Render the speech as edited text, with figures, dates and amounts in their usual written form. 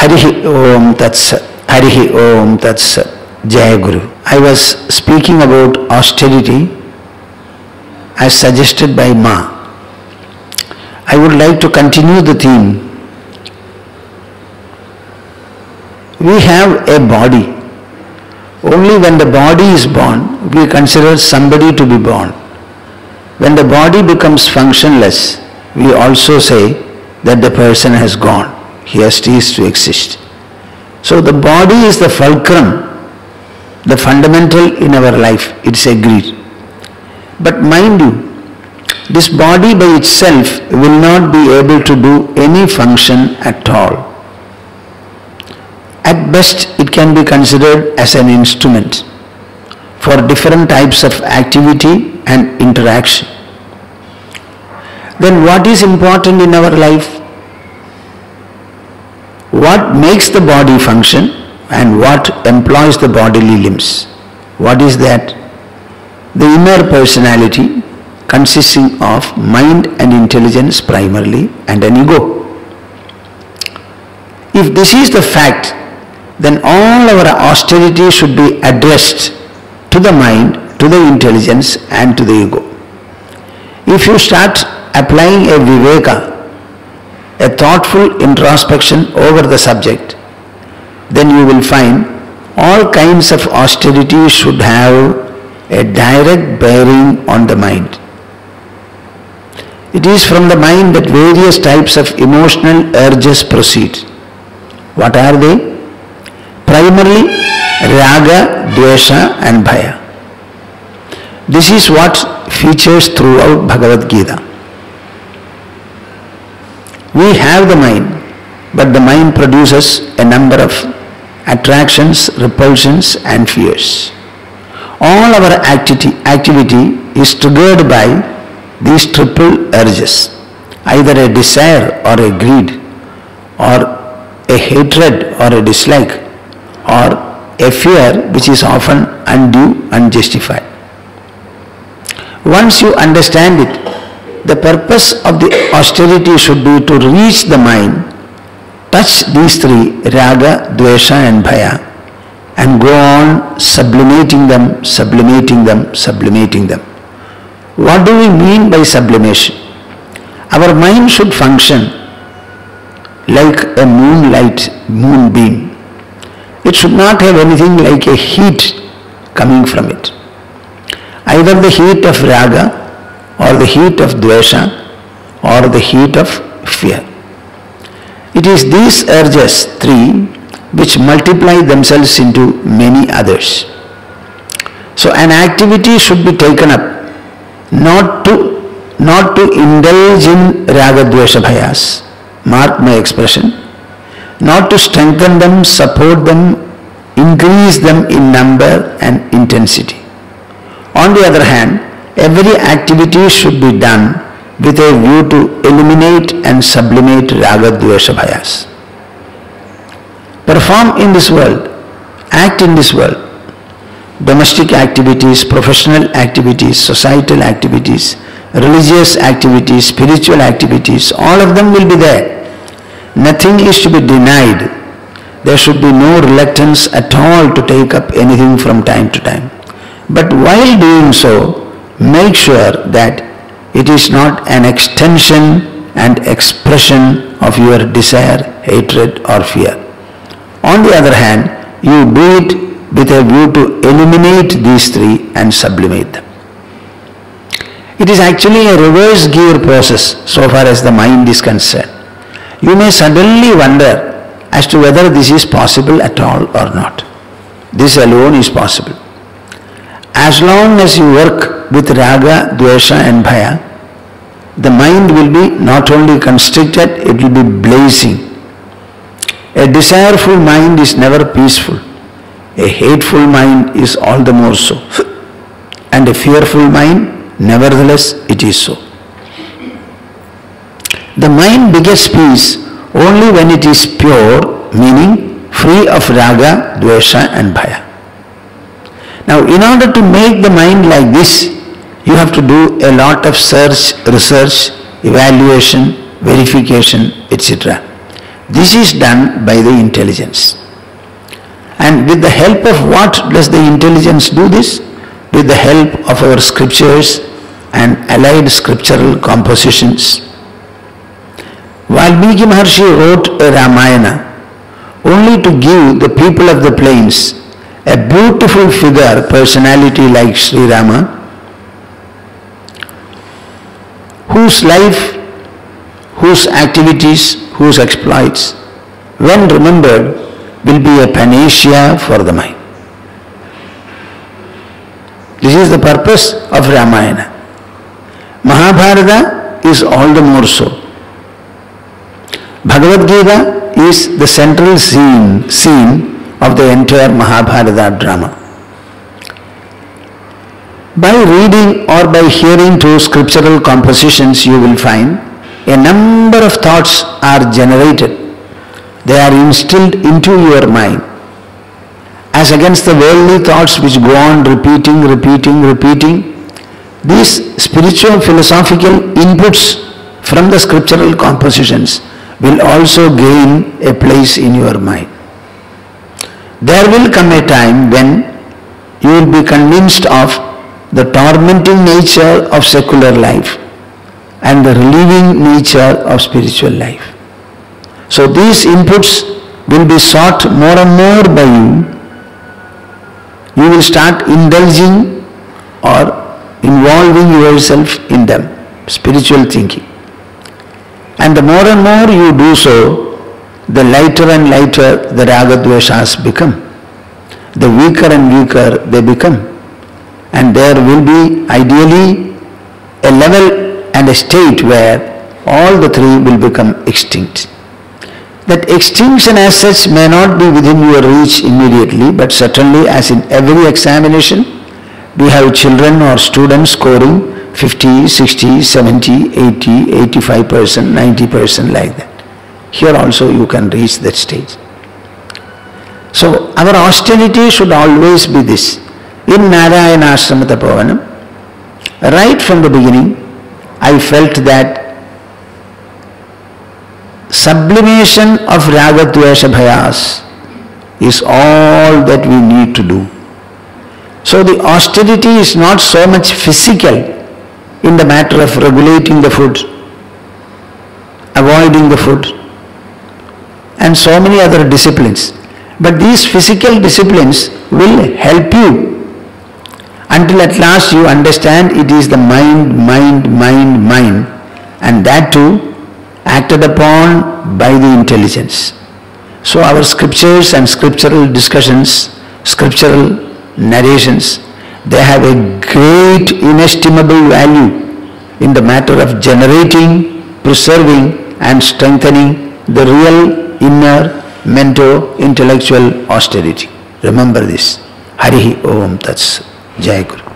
Harihi Om Tatsat. Harihi Om Tatsat. Jai Guru. I was speaking about austerity as suggested by Ma. I would like to continue the theme. We have a body. Only when the body is born, we consider somebody to be born. When the body becomes functionless, we also say that the person has gone. He has ceased to exist. So the body is the fulcrum, the fundamental in our life. It's agreed. But mind you, this body by itself will not be able to do any function at all. At best, it can be considered as an instrument for different types of activity and interaction. Then what is important in our life? What makes the body function and what employs the bodily limbs? What is that? The inner personality consisting of mind and intelligence primarily and an ego. If this is the fact, then all our austerity should be addressed to the mind, to the intelligence and to the ego. If you start applying a viveka, a thoughtful introspection over the subject, then you will find all kinds of austerity should have a direct bearing on the mind. It is from the mind that various types of emotional urges proceed. What are they? Primarily, raga, dvesha and bhaya. This is what features throughout Bhagavad Gita. We have the mind, but the mind produces a number of attractions, repulsions and fears. All our activity is triggered by these triple urges, either a desire or a greed, or a hatred or a dislike, or a fear which is often undue, unjustified. Once you understand it, the purpose of the austerity should be to reach the mind, touch these three, raga, dvesha and bhaya, and go on sublimating them, sublimating them, sublimating them. What do we mean by sublimation? Our mind should function like a moonbeam. It should not have anything like a heat coming from it. Either the heat of raga, or the heat of dvesha, or the heat of fear. It is these urges, three, which multiply themselves into many others. So an activity should be taken up not to indulge in raga, dvesha, bhayas, mark my expression, not to strengthen them, support them, increase them in number and intensity. On the other hand, every activity should be done with a view to eliminate and sublimate raga, dvesha, bhayas. Perform in this world, act in this world. Domestic activities, professional activities, societal activities, religious activities, spiritual activities, all of them will be there. Nothing is to be denied. There should be no reluctance at all to take up anything from time to time. But while doing so, make sure that it is not an extension and expression of your desire, hatred or fear. On the other hand, you do it with a view to eliminate these three and sublimate them. It is actually a reverse gear process so far as the mind is concerned. You may suddenly wonder as to whether this is possible at all or not. This alone is possible. As long as you work with raga, dvesha and bhaya, the mind will be not only constricted, it will be blazing. A desireful mind is never peaceful. A hateful mind is all the more so. And a fearful mind, nevertheless, it is so. The mind begets peace only when it is pure, meaning free of raga, dvesha and bhaya. Now, in order to make the mind like this, you have to do a lot of search, research, evaluation, verification, etc. This is done by the intelligence. And with the help of what does the intelligence do this? With the help of our scriptures and allied scriptural compositions. Valmiki Maharshi wrote a Ramayana only to give the people of the plains a beautiful figure, personality like Sri Rama, whose life, whose activities, whose exploits, when remembered, will be a panacea for the mind. This is the purpose of Ramayana. Mahabharata is all the more so. Bhagavad Gita is the central scene of the entire Mahabharata drama. By reading or by hearing to scriptural compositions, you will find a number of thoughts are generated. They are instilled into your mind, as against the worldly thoughts which go on repeating. These spiritual philosophical inputs from the scriptural compositions will also gain a place in your mind. There will come a time when you will be convinced of the tormenting nature of secular life and the relieving nature of spiritual life. So these inputs will be sought more and more by you. You will start indulging or involving yourself in them, spiritual thinking. And the more and more you do so, the lighter and lighter the raga-dveshas become. The weaker and weaker they become. And there will be ideally a level and a state where all the three will become extinct. That extinction as such may not be within your reach immediately, but certainly, as in every examination, we have children or students scoring 50, 60, 70, 80, 85%, 90% like that. Here also you can reach that stage. So our austerity should always be this. In Narayana Ashrama Tapovanam, right from the beginning, I felt that sublimation of raga dvesha bhayas is all that we need to do. So the austerity is not so much physical in the matter of regulating the food, avoiding the food, and so many other disciplines. But these physical disciplines will help you until at last you understand it is the mind, and that too acted upon by the intelligence. So our scriptures and scriptural discussions, scriptural narrations, they have a great inestimable value in the matter of generating, preserving and strengthening the real inner mental intellectual austerity. Remember this. Harihi Om Tats. Jai Guru.